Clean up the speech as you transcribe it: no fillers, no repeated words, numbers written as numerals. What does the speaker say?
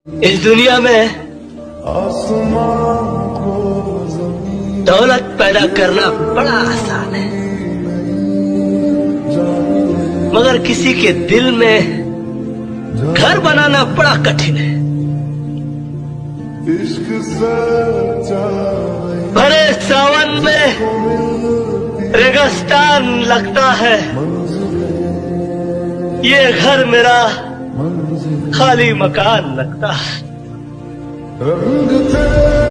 इस दुनिया में दौलत पैदा करना बड़ा आसान है, मगर किसी के दिल में घर बनाना बड़ा कठिन है। भरे सावन में रेगिस्तान लगता है, ये घर मेरा खाली मकान लगता है।